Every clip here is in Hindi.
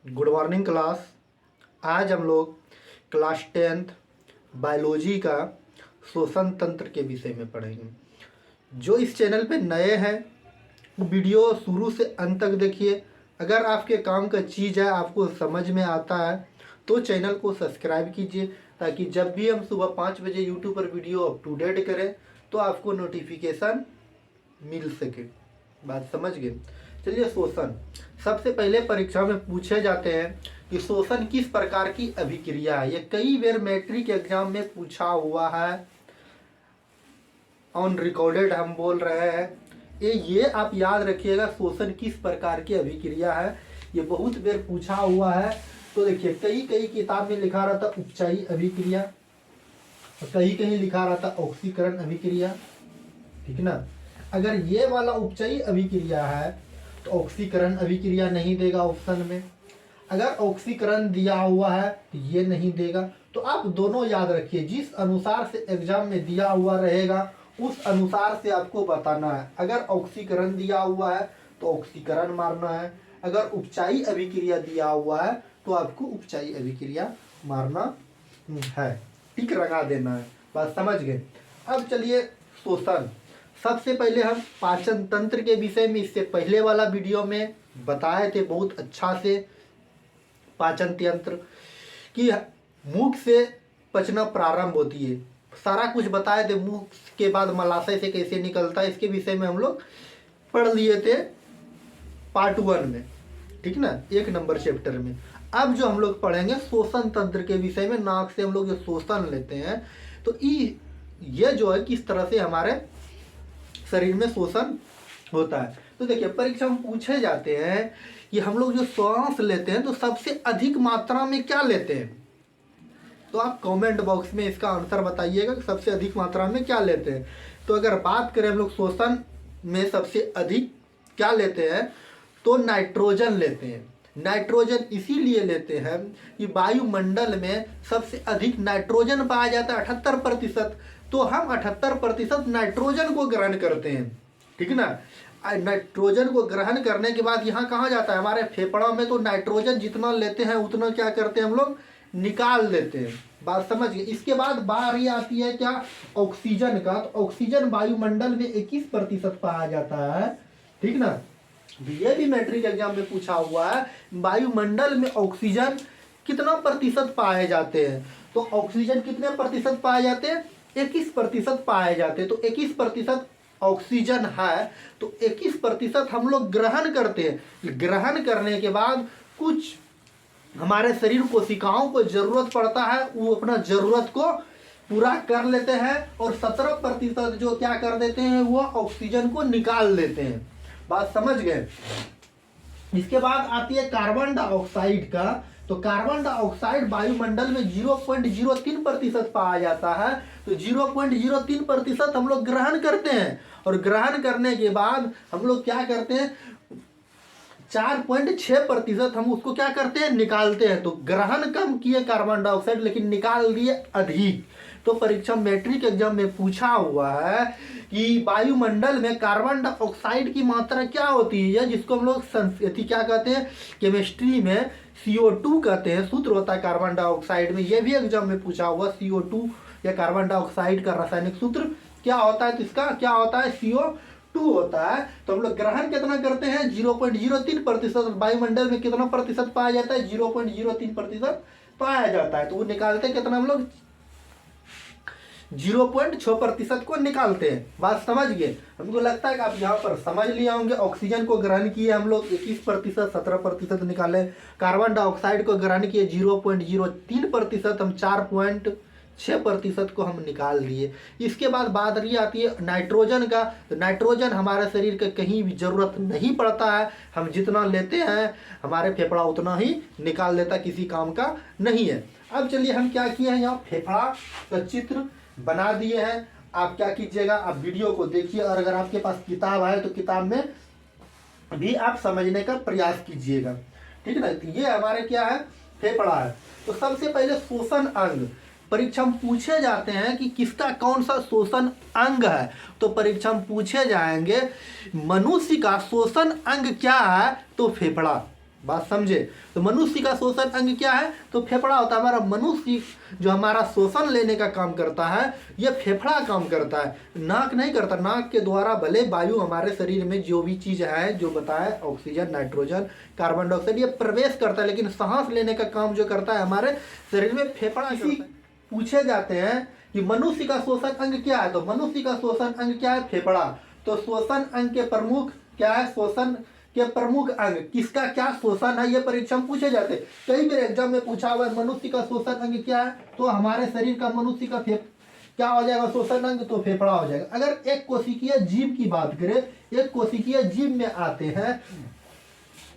Good morning class. आज हम लोग क्लास 10th बायोलॉजी का श्वसन तंत्र के विषय में पढ़ेंगे। जो इस चैनल पे नए हैं वो वीडियो शुरू से अंत तक देखिए। अगर आपके काम का चीज़ है, आपको समझ में आता है तो चैनल को सब्सक्राइब कीजिए, ताकि जब भी हम सुबह 5 बजे यूट्यूब पर वीडियो अप टू डेट करें तो आपको नोटिफिकेशन मिल सके। बात समझ गए? चलिए, श्वसन सबसे पहले परीक्षा में पूछे जाते हैं कि श्वसन किस प्रकार की अभिक्रिया है। ये कई बार मैट्रिक एग्जाम में पूछा हुआ है, ऑन रिकॉर्डेड हम बोल रहे हैं। ये आप याद रखिएगा, श्वसन किस प्रकार की अभिक्रिया है, ये बहुत बार पूछा हुआ है। तो देखिए, कई किताब में लिखा रहता उपचायी अभिक्रिया, कहीं लिखा रहता ऑक्सीकरण अभिक्रिया, ठीक ना। अगर ये वाला उपचायी अभिक्रिया है तो ऑक्सीकरण अभिक्रिया नहीं देगा ऑप्शन में। अगर ऑक्सीकरण दिया हुआ है तो ये नहीं देगा। तो आप दोनों याद रखिए, जिस अनुसार से एग्जाम में दिया हुआ रहेगा उस अनुसार से आपको बताना है। अगर ऑक्सीकरण दिया हुआ है तो ऑक्सीकरण मारना है, अगर उपचायी अभिक्रिया दिया हुआ है तो आपको उपचायी अभिक्रिया मारना है, टिक लगा देना है। बात समझ गए? अब चलिए, श्वसन सबसे पहले हम पाचन तंत्र के विषय में इससे पहले वाला वीडियो में बताए थे बहुत अच्छा से। पाचन तंत्र कि मुख से पचना प्रारंभ होती है, सारा कुछ बताए थे। मुख के बाद मलाशय से कैसे निकलता है, इसके विषय में हम लोग पढ़ लिए थे पार्ट 1 में, ठीक ना, 1 नंबर चैप्टर में। अब जो हम लोग पढ़ेंगे श्वसन तंत्र के विषय में, नाक से हम लोग जो श्वसन लेते हैं तो ये जो है किस तरह से हमारे शरीर में श्वसन होता है। तो देखिए, परीक्षा में पूछे जाते हैं कि हम लोग जो श्वास लेते हैं तो सबसे अधिक मात्रा में क्या लेते हैं। तो आप कमेंट बॉक्स में इसका आंसर बताइएगा कि सबसे अधिक मात्रा में क्या लेते हैं। तो अगर बात करें हम लोग श्वसन में सबसे अधिक क्या लेते हैं तो नाइट्रोजन लेते हैं। नाइट्रोजन इसीलिए लेते हैं कि वायुमंडल में सबसे अधिक नाइट्रोजन पाया जाता है 78%। तो हम 78% नाइट्रोजन को ग्रहण करते हैं, ठीक ना। नाइट्रोजन को ग्रहण करने के बाद यहाँ कहाँ जाता है, हमारे फेफड़ों में। तो नाइट्रोजन जितना लेते हैं उतना क्या करते हैं हम लोग, निकाल देते हैं। बात समझ गए? इसके बाद बारी आती है क्या, ऑक्सीजन का। तो ऑक्सीजन वायुमंडल में 21% पाया जाता है, ठीक ना। ये भी मैट्रिक एग्जाम में पूछा हुआ है, वायुमंडल में ऑक्सीजन कितना प्रतिशत पाए जाते हैं। तो ऑक्सीजन कितने प्रतिशत पाए जाते हैं, 21% पाए जाते हैं। तो 21% ऑक्सीजन है तो 21% हम लोग ग्रहण करते हैं। ग्रहण करने के बाद कुछ हमारे शरीर कोशिकाओं को जरूरत पड़ता है, वो अपना जरूरत को पूरा कर लेते हैं, और 17% जो क्या कर देते हैं, वो ऑक्सीजन को निकाल देते हैं। बात समझ गए? इसके बाद आती है कार्बन डाइऑक्साइड का। तो कार्बन डाइऑक्साइड वायुमंडल में 0.03% पाया जाता है। तो 0.03% हम लोग ग्रहण करते हैं, और ग्रहण करने के बाद हम लोग क्या करते हैं, 4.6% हम उसको क्या करते हैं, निकालते हैं। तो ग्रहण कम किए कार्बन डाइऑक्साइड, लेकिन निकाल दिए अधिक। तो परीक्षा मैट्रिक एग्जाम में पूछा हुआ है कि वायुमंडल में कार्बन डाइऑक्साइड की मात्रा क्या होती है, जिसको हम लोग क्या कहते हैं, केमिस्ट्री में CO2 कहते हैं। सूत्र होता है कार्बन डाइऑक्साइड में, यह भी एग्जाम में पूछा हुआ। CO2 या कार्बन डाइऑक्साइड का रासायनिक सूत्र क्या होता है, तो इसका क्या होता है, CO2 होता है। तो हम लोग ग्रहण कितना करते हैं, 0.03%। वायुमंडल में कितना प्रतिशत पाया जाता है, 0.03% पाया जाता है। तो वो निकालते कितना हम लोग, 0.6% को निकालते हैं। बात समझ गए? हमको लगता है कि आप यहाँ पर समझ लिए होंगे। ऑक्सीजन को ग्रहण किए हम लोग 21%, 17% निकाले। कार्बन डाइऑक्साइड को ग्रहण किए 0.03%, हम 4.6% को हम निकाल दिए। इसके बाद बात रही आती है नाइट्रोजन का। तो नाइट्रोजन हमारे शरीर के कहीं भी जरूरत नहीं पड़ता है, हम जितना लेते हैं हमारे फेफड़ा उतना ही निकाल देता, किसी काम का नहीं है। अब चलिए, हम क्या किए हैं, यहाँ फेफड़ा का चित्र बना दिए हैं। आप क्या कीजिएगा, आप वीडियो को देखिए, और अगर आपके पास किताब है तो किताब में भी आप समझने का प्रयास कीजिएगा, ठीक ना। ये हमारे क्या है, फेफड़ा है। तो सबसे पहले श्वसन अंग परीक्षा में पूछे जाते हैं कि किसका कौन सा श्वसन अंग है। तो परीक्षा में पूछे जाएंगे मनुष्य का श्वसन अंग क्या है, तो फेफड़ा, बात समझे। तो मनुष्य का श्वसन अंग क्या है, तो फेफड़ा होता है। हमारा मनुष्य जो हमारा श्वसन लेने का काम करता है ये फेफड़ा काम करता है, नाक नहीं करता। नाक के द्वारा भले वायु हमारे शरीर में जो भी चीज है जो बताए ऑक्सीजन, नाइट्रोजन, कार्बन डाइऑक्साइड ये प्रवेश करता है, लेकिन सांस लेने का काम जो करता है हमारे शरीर में फेफड़ा करता है। पूछे जाते हैं कि मनुष्य का श्वसन अंग क्या है, तो मनुष्य का श्वसन अंग क्या है, फेफड़ा। तो श्वसन अंग के प्रमुख क्या है, श्वसन के प्रमुख अंग किसका क्या श्वसन है, ये परीक्षा में पूछे जाते हैं। कई बार एग्जाम में पूछा हुआ है मनुष्य का श्वसन अंग क्या है, तो हमारे शरीर का मनुष्य का क्या हो जाएगा श्वसन अंग, तो फेफड़ा हो जाएगा। अगर एक कोशिकीय जीव की बात करें, एक कोशिकीय जीव में आते हैं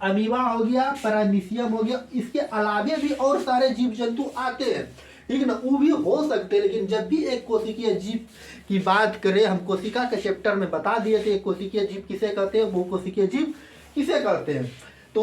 अमीबा हो गया, पैरामीशियम हो गया, इसके अलावे भी और सारे जीव जंतु आते हैं, ठीक ना, वो भी हो सकते हैं। लेकिन जब भी एक कोशिकीय जीव की बात करें, हम कोशिका के चैप्टर में बता दिए थे कोशिकीय जीव किसे कहते हैं, वो कोशिकीय जीव किसे कहते हैं। तो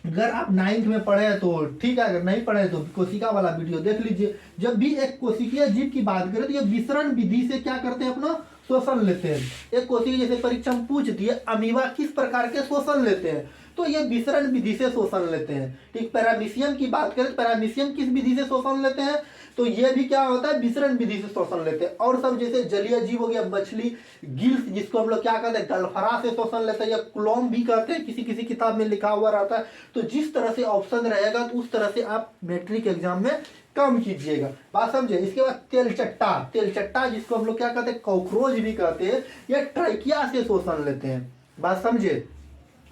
अगर आप 9th में पढ़े तो ठीक है, अगर नहीं पढ़े तो कोशिका वाला वीडियो देख लीजिए। जब भी एक कोशिकीय जीव की बात करें तो ये विसरण विधि से क्या करते हैं, अपना श्वसन लेते हैं। एक कोशिकीय जैसे परीक्षा में पूछ दिए अमीबा किस प्रकार के श्वसन लेते हैं, तो ये विसरण विधि से शोषण लेते हैं। ठीक, पैरामीशियम की बात करें, पैरामीशियम किस विधि से शोषण लेते हैं, तो ये भी क्या होता है, विसरण विधि से शोषण लेते हैं। और सब जैसे जलीय जीव हो गया, मछली, गिल्स जिसको हम लोग क्या कहते हैं, गलफरा से शोषण लेते हैं, या क्लोम भी कहते हैं, किसी किसी किताब में लिखा हुआ रहता है। तो जिस तरह से ऑप्शन रहेगा तो उस तरह से आप मैट्रिक एग्जाम में कम कीजिएगा, बात समझे। इसके बाद तेलचट्टा, तेलचट्टा जिसको हम लोग क्या कहते हैं, कॉकरोच भी कहते हैं, ये ट्राइकिया से शोषण लेते हैं, बात समझे।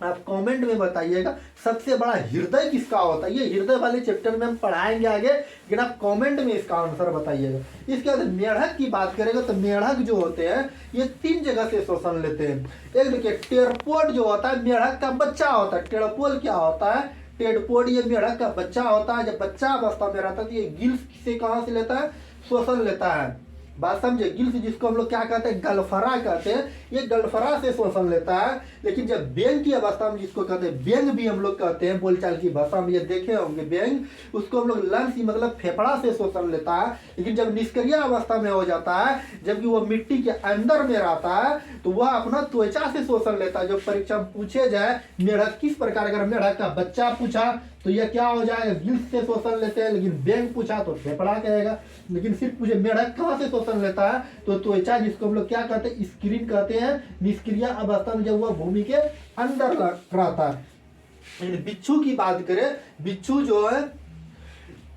आप कमेंट में बताइएगा सबसे बड़ा हृदय किसका होता है, ये हृदय वाले चैप्टर में हम पढ़ाएंगे आगे, लेकिन आप कमेंट में इसका आंसर बताइएगा। इसके बाद मेढक की बात करेंगे तो मेढक जो होते हैं ये 3 जगह से शोषण लेते हैं। एक देखिए टेरपोड जो होता है मेढक का बच्चा होता है, टेरपोड क्या होता है, टेरपोड ये मेढक का बच्चा होता है। जब बच्चा अवस्था में रहता है तो ये गिल्स से कहाँ से लेता है, शोषण लेता है, बात समझे। गिल्स जिसको हम लोग क्या कहते हैं, गलफरा कहते हैं, ये गलफरा से शोषण लेता है। लेकिन जब बैंग की अवस्था में जिसको कहते हैं, बैंग भी हम लोग कहते हैं बोलचाल की भाषा में, ये देखे होंगे बैंग, उसको हम लोग लंग्स मतलब फेफड़ा से शोषण लेता है। लेकिन जब निष्क्रिय अवस्था में हो जाता है, जबकि वो मिट्टी के अंदर में रहता है, तो वह अपना त्वचा से शोषण लेता है। जब परीक्षा में पूछे जाए मेढक किस प्रकार का, मेढक का बच्चा पूछा तो यह क्या हो जाएगा, गिल्स से शोषण लेते हैं। लेकिन बैंग पूछा तो फेफड़ा कहेगा। लेकिन सिर्फ पूछे मेढक कहाँ से शोषण लेता है, तो त्वचा जिसको हम लोग क्या कहते हैं, स्क्रीन कहते हैं, निष्क्रिय अवस्था में जब वह भूमि के अंदर रहता है। बिच्छू की बात करें, बिच्छू जो है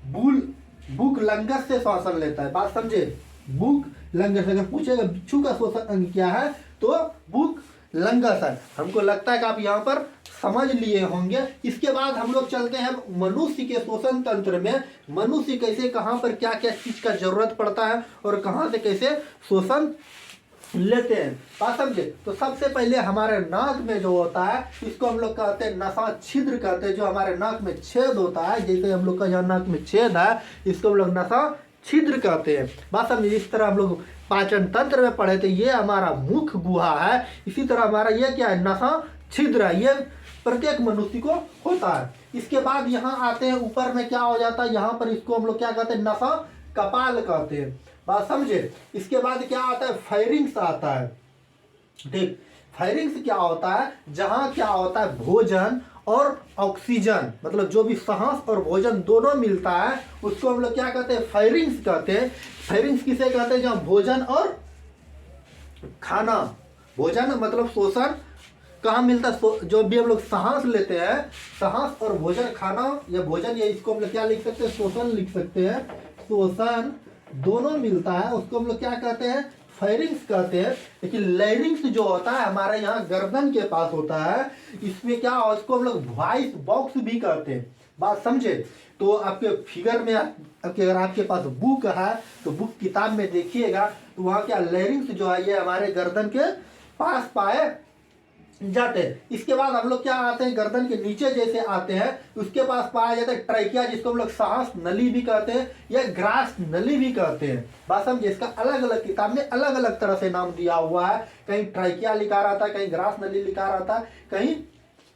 बुक लंगस से शोषण लेता है, बात समझे। बुक लंगस, अगर पूछेगा बिच्छू का शोषण अंग क्या है, तो बुक लंगस है। हमको लगता है कि आप यहाँ पर समझ लिए होंगे। इसके बाद हम लोग चलते हैं मनुष्य के शोषण तंत्र में, मनुष्य कैसे कहाँ पर क्या क्या चीज का जरूरत पड़ता है और कहाँ से कैसे शोषण लेते हैं, बात समझे। तो सबसे पहले हमारे नाक में जो होता है इसको हम लोग कहते हैं नसा छिद्र कहते हैं। जो हमारे नाक में छेद होता है, जैसे हम लोग का यहाँ नाक में छेद है, इसको हम लोग नसा छिद्र कहते हैं, बात समझे। इस तरह हम लोग पाचन तंत्र में पढ़े थे, ये हमारा मुख गुहा है। इसी तरह हमारा ये क्या है, नसा छिद्र है, ये प्रत्येक मनुष्य को होता है। इसके बाद यहाँ आते हैं ऊपर में क्या हो जाता है, यहाँ पर इसको हम लोग क्या कहते हैं, नसा कपाल कहते हैं, बात समझे। इसके बाद क्या आता है, फायरिंग्स आता है। ठीक, फायरिंग्स क्या होता है, जहाँ क्या होता है भोजन और ऑक्सीजन, मतलब जो भी सांस और भोजन दोनों मिलता है उसको हम लोग क्या कहते हैं, फायरिंग्स कहते हैं। फायरिंग्स किसे कहते हैं, जहाँ भोजन और खाना, भोजन मतलब शोषण कहाँ मिलता है, जो भी हम लोग सांस लेते हैं, सांस और भोजन, खाना या भोजन, या इसको हम लोग क्या लिख सकते हैं, शोषण लिख सकते हैं, शोषण दोनों मिलता है, उसको हम लोग क्या कहते हैं, फायरिंग्स कहते हैं। लेकिन लैरिंग्स जो होता है हमारे यहाँ गर्दन के पास होता है, इसमें क्या, उसको हम लोग वॉइस बॉक्स भी कहते हैं, बात समझे। तो आपके फिगर में अगर आपके पास बुक है तो बुक किताब में देखिएगा, तो वहाँ क्या लैरिंग्स जो है ये हमारे गर्दन के पास पाए जाते हैं। इसके बाद हम लोग क्या आते हैं, गर्दन के नीचे जैसे आते हैं उसके पास पाया जाता है ट्राइकिया, जिसको हम लोग सांस नली भी कहते हैं या ग्रास नली भी कहते हैं, बात समझिए। इसका अलग अलग किताब में अलग अलग तरह से नाम दिया हुआ है, कहीं ट्राइकिया लिखा रहता है, कहीं ग्रास नली लिखा रहता है, कहीं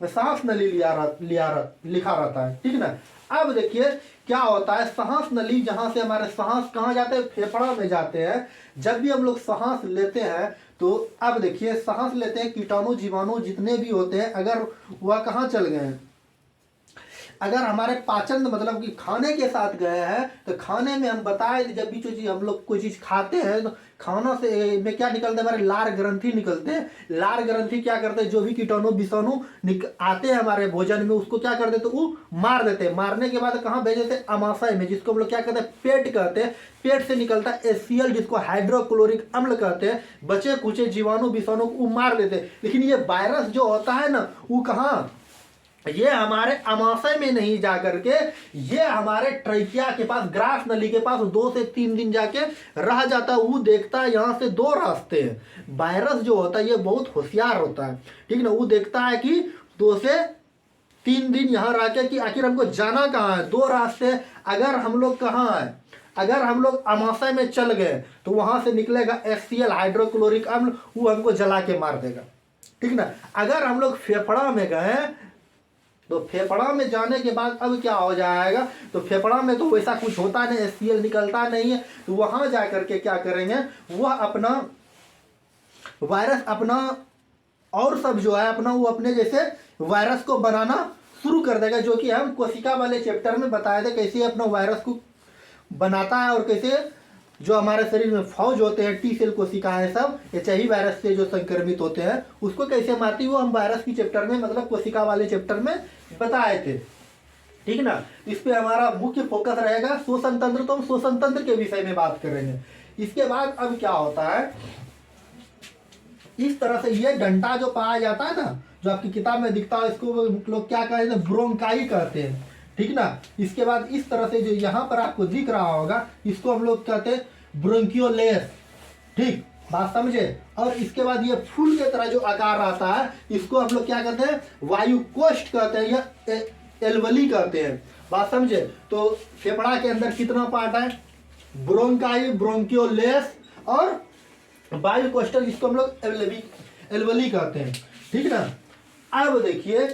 सांस नली लिखा रहता है, ठीक ना। अब देखिए क्या होता है, सांस नली, जहां से हमारे सांस कहाँ जाते हैं, फेफड़ा में जाते हैं। जब भी हम लोग सांस लेते हैं तो अब देखिए सांस लेते हैं, कीटाणु जीवाणु जितने भी होते हैं अगर वह कहाँ चल गए हैं, अगर हमारे पाचन मतलब कि खाने के साथ गए हैं तो खाने में हम बताए जब भी जो चीज़ हम लोग कोई चीज़ खाते हैं तो खानों से में क्या निकलते हैं, हमारे लार ग्रंथि निकलते हैं। लार ग्रंथि क्या करते हैं, जो भी कीटाणु विषाणु आते हैं हमारे भोजन में उसको क्या कर देते, वो मार देते हैं। मारने के बाद कहाँ भेज देते हैं, अमाशय में, जिसको हम लोग क्या कहते हैं, पेट कहते हैं। पेट से निकलता है HCl, जिसको हाइड्रोक्लोरिक अम्ल कहते हैं। बचे कुचे जीवाणु विषाणु को मार देते हैं। लेकिन ये वायरस जो होता है ना, वो कहाँ, ये हमारे अमाशय में नहीं जा करके ये हमारे ट्रैकिया के पास, ग्रास नली के पास 2 से 3 दिन जाके रह जाता है। वो देखता है यहाँ से 2 रास्ते हैं। वायरस जो होता है ये बहुत होशियार होता है, ठीक ना। वो देखता है कि 2 से 3 दिन यहाँ रह के कि आखिर हमको जाना कहाँ है। 2 रास्ते, अगर हम लोग कहाँ है, अगर हम लोग अमाशय में चल गए तो वहां से निकलेगा HCl, हाइड्रोक्लोरिक अम्ल, वो हमको जला के मार देगा, ठीक ना। अगर हम लोग फेफड़ा में गए तो फेफड़ा में जाने के बाद अब क्या हो जाएगा, तो फेफड़ा में तो वैसा कुछ होता नहीं, HCl निकलता नहीं है। तो वहां जा करके क्या करेंगे, वह अपना वायरस अपना और सब जो है अपना वो अपने जैसे वायरस को बनाना शुरू कर देगा, जो कि हम कोशिका वाले चैप्टर में बताए थे कैसे अपना वायरस को बनाता है और कैसे जो हमारे शरीर में फौज होते हैं, T सेल कोशिकाएं सब HIV वायरस से जो संक्रमित होते हैं उसको कैसे मारती है, वो हम वायरस की चैप्टर में मतलब कोशिका वाले चैप्टर में बताए थे, ठीक ना। इस पे हमारा मुख्य फोकस रहेगा श्वसन तंत्र, तो हम श्वसन तंत्र के विषय में बात करेंगे। इसके बाद अब क्या होता है, इस तरह से ये डंटा जो पाया जाता है ना, जो आपकी किताब में दिखता है, इसको लोग क्या कहते हैं, ब्रोंकाई कहते हैं, ठीक ना। इसके बाद इस तरह से जो यहाँ पर आपको दिख रहा होगा, इसको हम लोग कहते हैं ब्रोंकियोलेस, ठीक, बात समझे। और इसके बाद ये फूल के तरह जो आकार आता है, इसको हम लोग क्या कहते हैं, वायुकोष्ठ कहते हैं या एल्वली कहते हैं, बात समझे। तो फेफड़ा के अंदर कितना पार्ट है, ब्रोंकाई, ब्रोंकियोलेस और वायुकोष्ठ, जिसको हम लोग एल्वली कहते हैं, ठीक ना। अब देखिए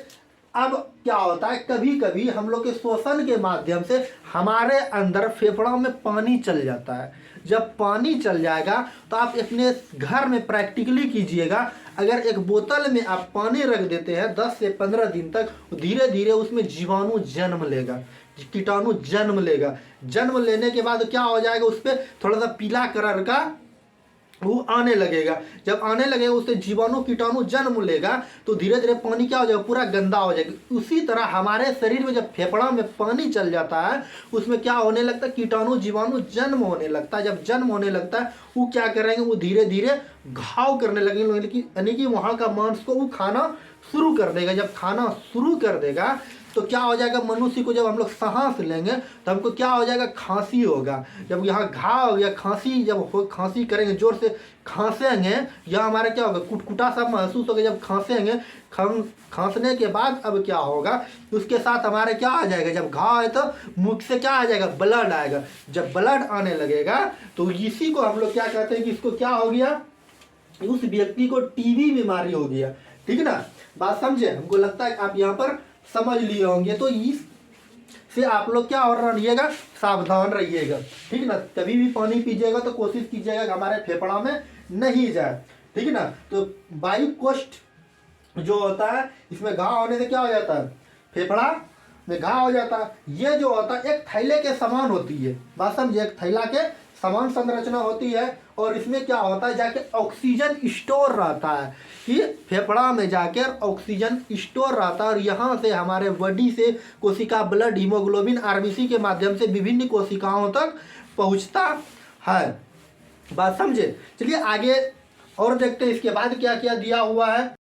अब क्या होता है, कभी कभी हम लोग के श्वसन के माध्यम से हमारे अंदर फेफड़ों में पानी चल जाता है। जब पानी चल जाएगा तो आप अपने घर में प्रैक्टिकली कीजिएगा, अगर एक बोतल में आप पानी रख देते हैं 10 से 15 दिन तक, धीरे धीरे उसमें जीवाणु जन्म लेगा, कीटाणु जन्म लेगा। जन्म लेने के बाद क्या हो जाएगा, उस पर थोड़ा सा पीला कलर का वो आने लगेगा। जब आने लगेगा उससे जीवाणु कीटाणु जन्म लेगा तो धीरे धीरे पानी क्या हो जाएगा, पूरा गंदा हो जाएगा। उसी तरह हमारे शरीर में जब फेफड़ा में पानी चल जाता है उसमें क्या होने लगता है, कीटाणु जीवाणु जन्म होने लगता है। जब जन्म होने लगता है वो क्या करेंगे, वो धीरे धीरे घाव करने लगेंगे, यानी कि वहाँ का मांस को वो खाना शुरू कर देगा। जब खाना शुरू कर देगा तो क्या हो जाएगा, मनुष्य को जब हम लोग सांस लेंगे तो हमको क्या हो जाएगा, खांसी होगा। जब यहाँ घाव या खांसी जब खांसी करेंगे, जोर से खांसेंगे, या हमारा क्या होगा, कुटकुटा सा महसूस होगा। जब खांसेंगे, खांसने के बाद अब क्या होगा, उसके साथ हमारे क्या आ जाएगा, जब घाव है तो मुख से क्या आ जाएगा, ब्लड आएगा। जब ब्लड आने लगेगा तो इसी को हम लोग क्या कहते हैं कि इसको क्या हो गया, उस व्यक्ति को टीबी बीमारी हो गया, ठीक ना। बात समझे, हमको लगता है आप यहाँ पर समझ लिए होंगे। तो इस से आप लोग क्या और रहिएगा, सावधान रहिएगा, ठीक ना। कभी भी पानी पीजिएगा तो कोशिश कीजिएगा कि हमारे फेफड़ा में नहीं जाए, ठीक ना। तो वायुकोष्ठ जो होता है, इसमें घाव होने से क्या हो जाता है, फेफड़ा में घाव हो जाता है। ये जो होता है एक थैले के समान होती है, बात समझिए, एक थैला के समान संरचना होती है। और इसमें क्या होता है, जाके ऑक्सीजन स्टोर रहता है, कि फेफड़ा में जाकर ऑक्सीजन स्टोर रहता है। और यहाँ से हमारे बॉडी से कोशिका ब्लड, हीमोग्लोबिन, RBC के माध्यम से विभिन्न कोशिकाओं तक पहुँचता है, बात समझे। चलिए आगे और देखते हैं इसके बाद क्या क्या दिया हुआ है।